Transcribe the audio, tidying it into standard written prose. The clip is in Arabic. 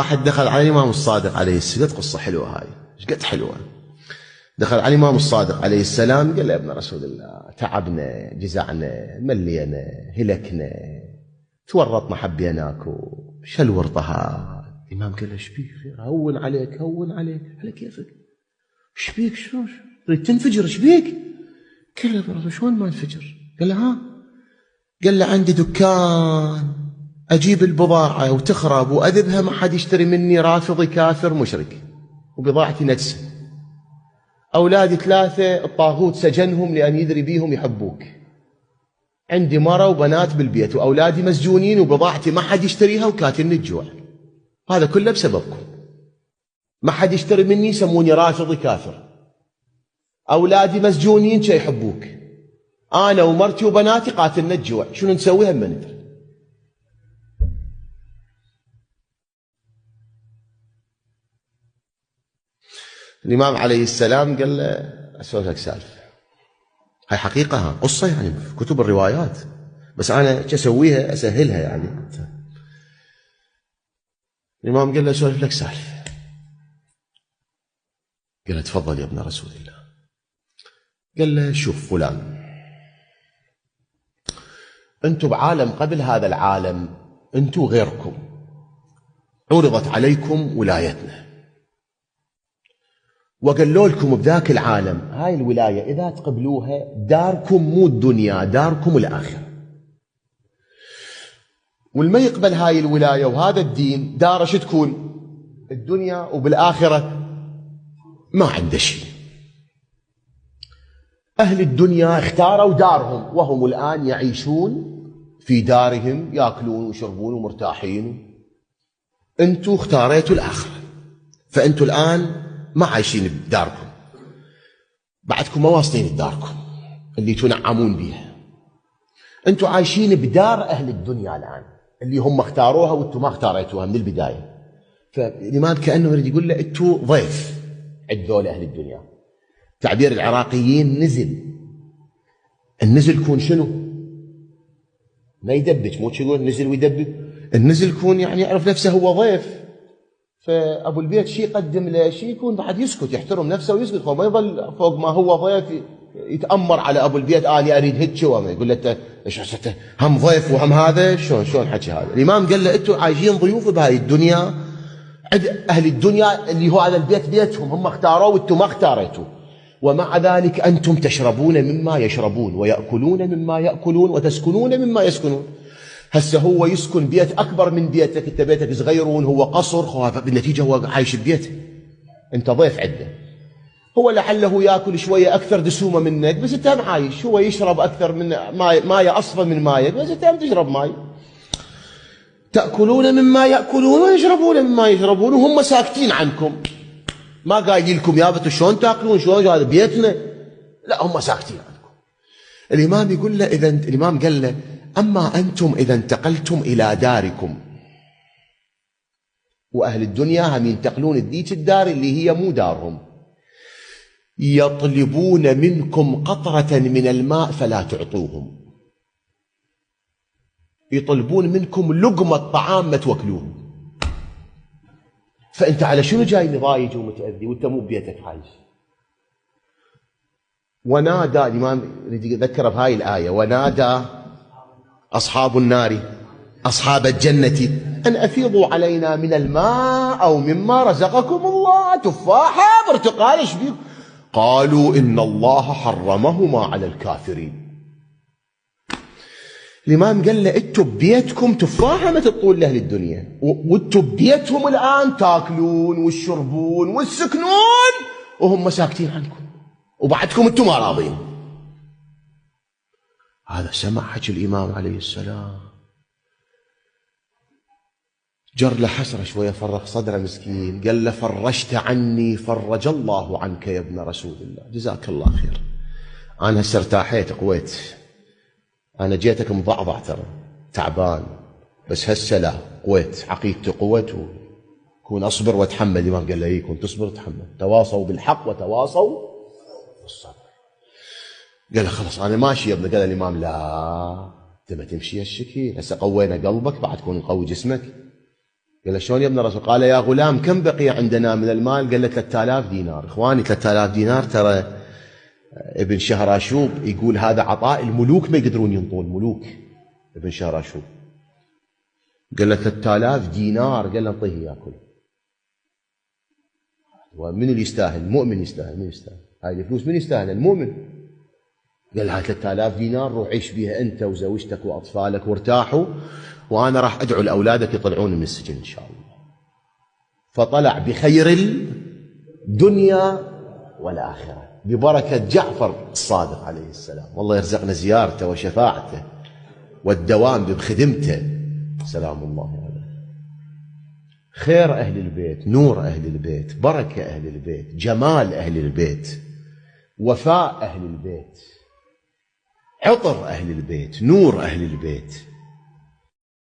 واحد دخل على الإمام الصادق عليه السلام، قصة حلوة هاي، ايش قد حلوة. دخل على الإمام الصادق عليه السلام قال له: يا ابن رسول الله، تعبنا، جزعنا، ملينا، هلكنا، تورطنا حبيناك، شو الورطة هاي؟ الإمام قال له: ايش بيك؟ هون عليك، هون عليك، على كيفك، ايش بيك؟ شو تريد تنفجر؟ ايش بيك؟ قال له: يا ابن رسول شلون ما انفجر؟ قال له: ها؟ قال له: عندي دكان، أجيب البضاعة وتخرب وأذبها، ما حد يشتري مني، رافضي كافر مشرك، وبضاعتي نجسة. أولادي 3 الطاغوت سجنهم لأن يدري بيهم يحبوك. عندي مرة وبنات بالبيت، وأولادي مسجونين، وبضاعتي ما حد يشتريها، وكاتلني الجوع. هذا كله بسببكم. ما حد يشتري مني، يسموني رافضي كافر. أولادي مسجونين، شي يحبوك. أنا ومرتي وبناتي قاتلنا الجوع. شنو نسوي؟ هم ما ندري. الإمام عليه السلام قال له: أسولف لك سالفة، هاي حقيقة، ها قصة يعني في كتب الروايات، بس أنا أسويها أسهلها يعني. الإمام قال له: أسولف لك سالفة. قال له: تفضل يا ابن رسول الله. قال له: شوف فلان، أنتم بعالم قبل هذا العالم، أنتم غيركم، عرضت عليكم ولايتنا، وقالوا لكم بذاك العالم هاي الولاية إذا تقبلوها داركم مو الدنيا، داركم الآخرة. والما يقبل هاي الولاية وهذا الدين، داره شو تكون؟ الدنيا، وبالآخرة ما عنده شيء. أهل الدنيا اختاروا دارهم، وهم الآن يعيشون في دارهم، يأكلون ويشربون ومرتاحين. أنتوا اختاريتوا الآخرة، فأنتوا الآن ما عايشين بداركم، بعدكم ما واصلين بداركم اللي تنعمون بها. أنتوا عايشين بدار أهل الدنيا الآن، اللي هم اختاروها وأنتوا ما اختاريتوها من البداية. فالإمام كأنه يريد يقول له: أنتوا ضيف عند ذول أهل الدنيا. تعبير العراقيين نزل. النزل يكون شنو؟ ما يدبج، مو يقول نزل ويدبج. النزل يكون يعني يعرف نفسه هو ضيف، فأبو البيت شي يقدم له شي يكون بعد يسكت، يحترم نفسه ويسكت، ما يظل فوق ما هو ضيف يتأمر على أبو البيت: أنا أريد هيك، وما يقول له: أنت إيش هم ضيف وهم هذا؟ شلون حكي هذا؟ الإمام قال له: أنتم عايشين ضيوف بهاي الدنيا، عند أهل الدنيا اللي هو هذا البيت بيتهم، هم اختاروه وأنتم ما اختاريتوا، ومع ذلك أنتم تشربون مما يشربون، ويأكلون مما يأكلون، وتسكنون مما يسكنون. هسه هو يسكن بيت أكبر من بيتك، أنت بيتك صغير وهو قصر، بالنتيجة هو عايش ببيته، أنت ضيف عنده. هو لعله يأكل شوية أكثر دسومة منك، بس أنت هم عايش. هو يشرب أكثر من ماي أصفى من مايك، بس أنت هم تشرب ماي. تأكلون مما يأكلون ويشربون مما يشربون، وهم ساكتين عنكم، ما قايل لكم: يا بت شلون تاكلون، شلون هذا بيتنا، لا، هم ساكتين عنكم. الإمام يقول له: الإمام قال له: أما أنتم إذا انتقلتم إلى داركم، وأهل الدنيا هم ينتقلون لذيك الدار اللي هي مو دارهم، يطلبون منكم قطرة من الماء فلا تعطوهم، يطلبون منكم لقمة طعام ما توكلوهم. فأنت على شنو جاي مضايج ومتأذي وأنت مو ببيتك عايش؟ ونادى الإمام يريد يذكر بهاي الآية: ونادى أصحاب النار أصحاب الجنة أن أفيضوا علينا من الماء أو مما رزقكم الله، تفاحة، برتقال، إيش بيكم؟ قالوا: إن الله حرمهما على الكافرين. الإمام قال له: أنتم ببيتكم تفاحة ما تطول لأهل الدنيا، وأنتم ببيتهم الآن تاكلون وتشربون وتسكنون، وهم ساكتين عنكم، وبعدكم أنتم ما راضين. هذا سمع حكي الإمام عليه السلام، جر له حسرة شوية، فرغ صدره مسكين، قال له: فرجت عني فرج الله عنك يا ابن رسول الله، جزاك الله خير. أنا هسه ارتاحيت، قويت، أنا جيتك مضعضع ترى، تعبان، بس هسه لا، قويت، عقيدتي قوت، وكون أصبر وأتحمل. الإمام قال له: إيه، كون تصبر وتحمل، تواصوا بالحق وتواصوا بالصبر. قال له: خلص أنا ماشي يا ابن. قال الإمام: لا، أنت ما تمشي هالشكل، هسه قوينا قلبك، بعد تكون نقوي جسمك. قال له شلون يا ابن الرسول؟ قال يا غلام كم بقي عندنا من المال؟ قال له 3000 دينار. إخواني 3000 دينار ترى ابن شهراشوب يقول هذا عطاء الملوك ما يقدرون ينطون، ملوك ابن شهراشوب. قال له 3000 دينار، قال له انطيه ياكل. ومن اللي يستاهل؟ المؤمن يستاهل. من يستاهل هاي الفلوس؟ من يستاهل؟ المؤمن. قال له 3000 دينار روح عيش بيها انت وزوجتك واطفالك وارتاحوا، وانا راح ادعو لاولادك يطلعون من السجن ان شاء الله. فطلع بخير الدنيا والاخره ببركه جعفر الصادق عليه السلام، والله يرزقنا زيارته وشفاعته والدوام بخدمته سلام الله عليه. خير اهل البيت، نور اهل البيت، بركه اهل البيت، جمال اهل البيت، وفاء اهل البيت، عطر اهل البيت، نور اهل البيت.